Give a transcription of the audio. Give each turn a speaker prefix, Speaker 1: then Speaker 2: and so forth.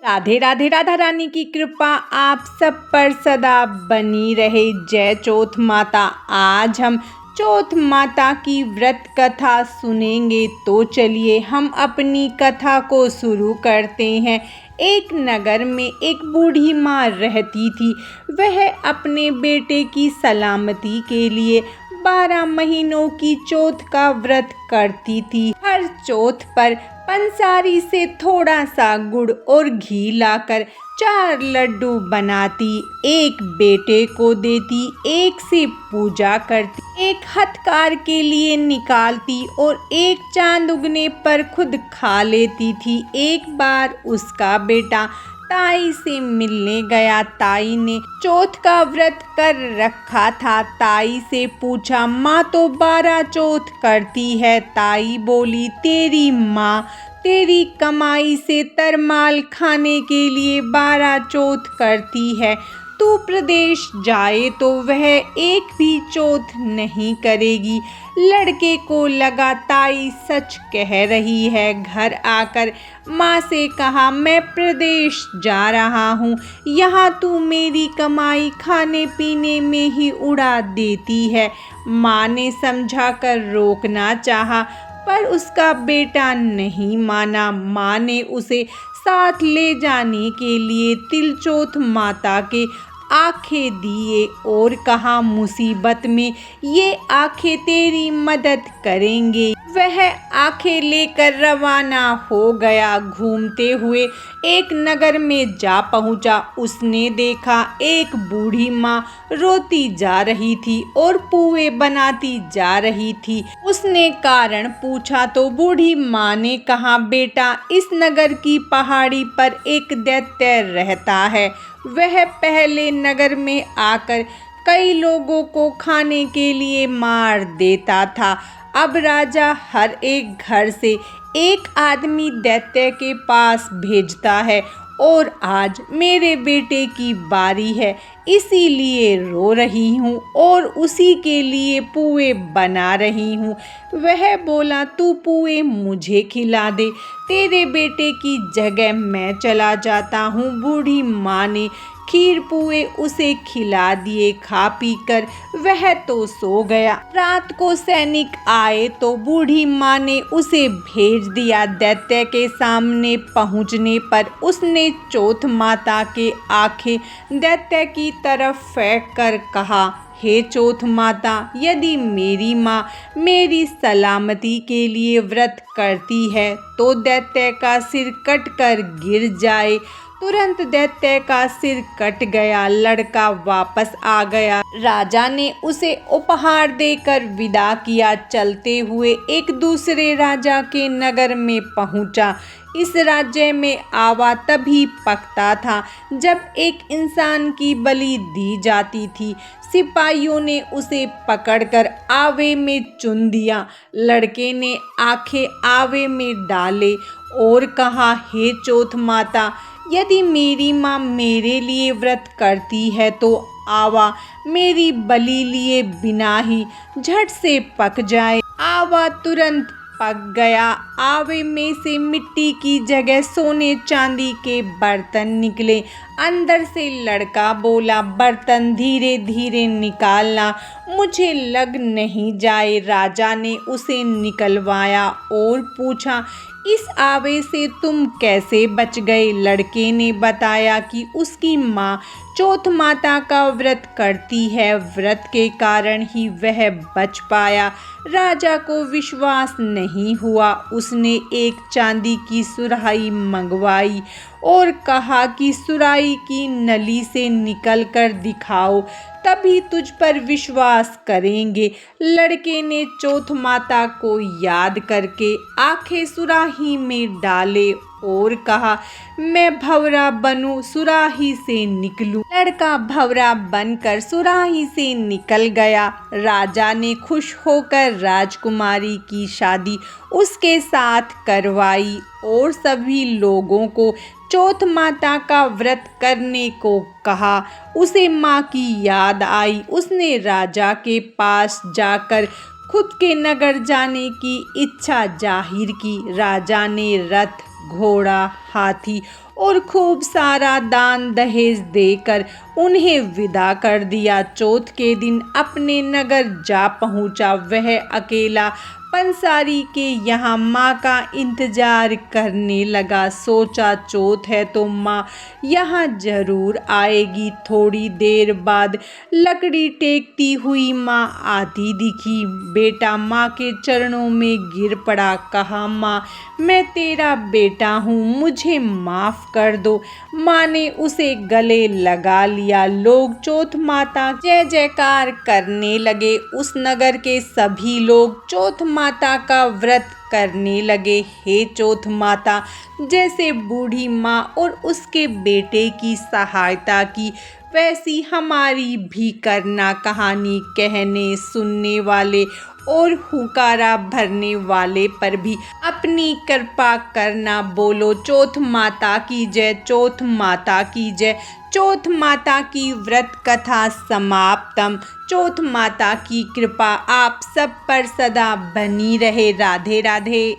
Speaker 1: राधे राधे। राधा रानी की कृपा आप सब पर सदा बनी रहे। जय चौथ माता। आज हम चौथ माता की व्रत कथा सुनेंगे, तो चलिए हम अपनी कथा को शुरू करते हैं। एक नगर में एक बूढ़ी माँ रहती थी। वह अपने बेटे की सलामती के लिए 12 महीनों की चौथ का व्रत करती थी। हर चौथ पर पंसारी से थोड़ा सा गुड़ और घी लाकर 4 लड्डू बनाती, एक बेटे को देती, एक से पूजा करती, एक हथकार के लिए निकालती और एक चांद उगने पर खुद खा लेती थी। एक बार उसका बेटा ताई से मिलने गया। ताई ने चौथ का व्रत कर रखा था। ताई से पूछा, माँ तो 12 चौथ करती है। ताई बोली, तेरी माँ तेरी कमाई से तरमाल खाने के लिए 12 चौथ करती है। तू प्रदेश जाए तो वह एक भी चौथ नहीं करेगी। लड़के को लगा ताई सच कह रही है। घर आकर माँ से कहा, मैं प्रदेश जा रहा हूँ, यहाँ तू मेरी कमाई खाने पीने में ही उड़ा देती है। माँ ने समझा कर रोकना चाहा, पर उसका बेटा नहीं माना। माँ ने उसे साथ ले जाने के लिए तिलचौथ माता के आंखें दिए और कहा, मुसीबत में ये आंखें तेरी मदद करेंगे। वह आंखें लेकर रवाना हो गया। घूमते हुए एक नगर में जा पहुंचा। उसने देखा एक बूढ़ी माँ रोती जा रही थी और पुए बनाती जा रही थी। उसने कारण पूछा तो बूढ़ी माँ ने कहा, बेटा इस नगर की पहाड़ी पर एक दैत्य रहता है। वह पहले नगर में आकर कई लोगों को खाने के लिए मार देता था। अब राजा हर एक घर से एक आदमी दैत्य के पास भेजता है और आज मेरे बेटे की बारी है, इसीलिए रो रही हूँ और उसी के लिए पुए बना रही हूँ। वह बोला, तू पुए मुझे खिला दे, तेरे बेटे की जगह मैं चला जाता हूँ। बूढ़ी माँ ने खीर पुए उसे खिला दिए। खा पी कर वह तो सो गया। रात को सैनिक आए तो बूढ़ी माँ ने उसे भेज दिया। दैत्य के सामने पहुँचने पर उसने चौथ माता के आंखें दैत्य की तरफ फेंक कर कहा, हे चौथ माता, यदि मेरी माँ मेरी सलामती के लिए व्रत करती है तो दैत्य का सिर कट कर गिर जाए। तुरंत दैत्य का सिर कट गया। लड़का वापस आ गया। राजा ने उसे उपहार देकर विदा किया। चलते हुए एक दूसरे राजा के नगर में पहुंचा। इस राज्य में आवा तभी पकता था जब एक इंसान की बलि दी जाती थी। सिपाहियों ने उसे पकड़कर आवे में चुन दिया। लड़के ने आंखें आवे में डाले और कहा, हे चौथ माता, यदि मेरी माँ मेरे लिए व्रत करती है तो आवा मेरी बलि लिए बिना ही झट से पक जाए। आवा तुरंत पक गया। आवे में से मिट्टी की जगह सोने चांदी के बर्तन निकले। अंदर से लड़का बोला, बर्तन धीरे धीरे निकालना, मुझे लग नहीं जाए। राजा ने उसे निकलवाया और पूछा, इस आवे से तुम कैसे बच गए? लड़के ने बताया कि उसकी माँ चौथ माता का व्रत करती है, व्रत के कारण ही वह बच पाया। राजा को विश्वास नहीं हुआ। उसने एक चांदी की सुराही मंगवाई और कहा कि सुराही की नली से निकल कर दिखाओ, तभी तुझ पर विश्वास करेंगे। लड़के ने चौथ माता को याद करके आंखें सुराही में डाले और कहा, मैं भंवरा बनूं, सुराही से निकलूं। लड़का भंवरा बनकर सुराही से निकल गया। राजा ने खुश होकर राजकुमारी की शादी उसके साथ करवाई और सभी लोगों को चौथ माता का व्रत करने को कहा। उसे माँ की याद आई। उसने राजा के पास जाकर खुद के नगर जाने की इच्छा जाहिर की। राजा ने रथ घोड़ा, हाथी और खूब सारा दान दहेज देकर उन्हें विदा कर दिया। चौथ के दिन अपने नगर जा पहुंचा वह अकेला पंसारी के यहाँ माँ का इंतजार करने लगा। सोचा चौथ है तो माँ यहाँ जरूर आएगी। थोड़ी देर बाद लकड़ी टेकती हुई माँ आती दिखी। बेटा माँ के चरणों में गिर पड़ा, कहा माँ मैं तेरा बेटा हूँ, मुझे माफ कर दो। माँ ने उसे गले लगा लिया। लोग चौथ माता जय जयकार करने लगे। उस नगर के सभी लोग चौथ माता का व्रत करने लगे। हे चौथ माता, जैसे बूढ़ी माँ और उसके बेटे की सहायता की वैसी हमारी भी करना। कहानी कहने सुनने वाले और हुकारा भरने वाले पर भी अपनी कृपा करना। बोलो चौथ माता की जय, चौथ माता की जय। चौथ माता की व्रत कथा समाप्तम। चौथ माता की कृपा आप सब पर सदा बनी रहे। राधे राधे।